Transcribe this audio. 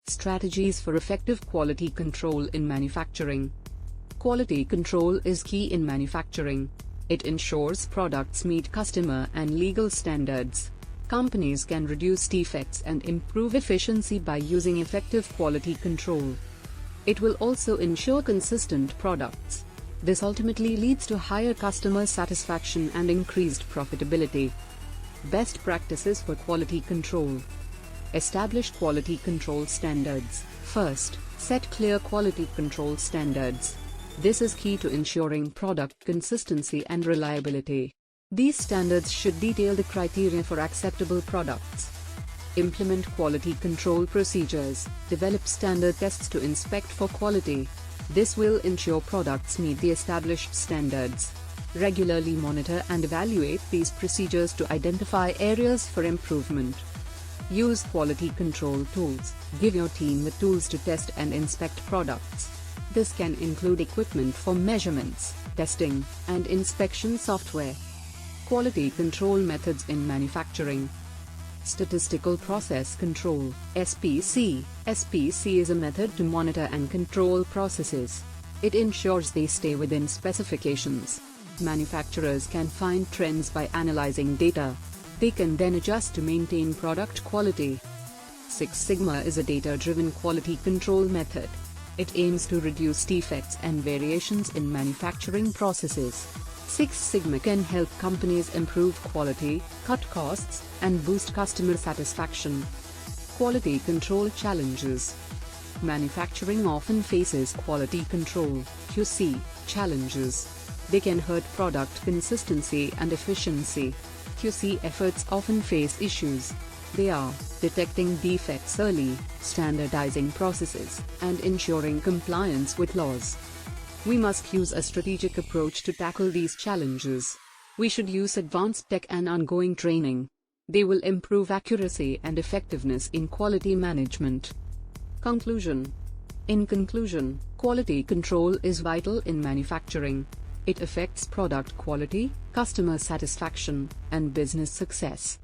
Strategies for effective quality control in manufacturing. Quality control is key in manufacturing. It ensures products meet customer and legal standards. Companies can reduce defects and improve efficiency by using effective quality control. It will also ensure consistent products. This ultimately leads to higher customer satisfaction and increased profitability. Best practices for quality control. Establish quality control standards. First, set clear quality control standards. This is key to ensuring product consistency and reliability. These standards should detail the criteria for acceptable products. Implement quality control procedures. Develop standard tests to inspect for quality. This will ensure products meet the established standards. Regularly monitor and evaluate these procedures to identify areas for improvement. Use quality control tools. Give your team the tools to test and inspect products. This can include equipment for measurements, testing, and inspection software. Quality control methods in manufacturing. Statistical Process Control (SPC). SPC is a method to monitor and control processes. It ensures they stay within specifications. Manufacturers can find trends by analyzing data. They can then adjust to maintain product quality. Six Sigma is a data-driven quality control method. It aims to reduce defects and variations in manufacturing processes. Six Sigma can help companies improve quality, cut costs, and boost customer satisfaction. Quality control challenges. Manufacturing often faces quality control (QC) challenges. They can hurt product consistency and efficiency. QC efforts often face issues. They are detecting defects early, standardizing processes, and ensuring compliance with laws. We must use a strategic approach to tackle these challenges. We should use advanced tech and ongoing training. They will improve accuracy and effectiveness in quality management. Conclusion. In conclusion, quality control is vital in manufacturing. It affects product quality, customer satisfaction, and business success.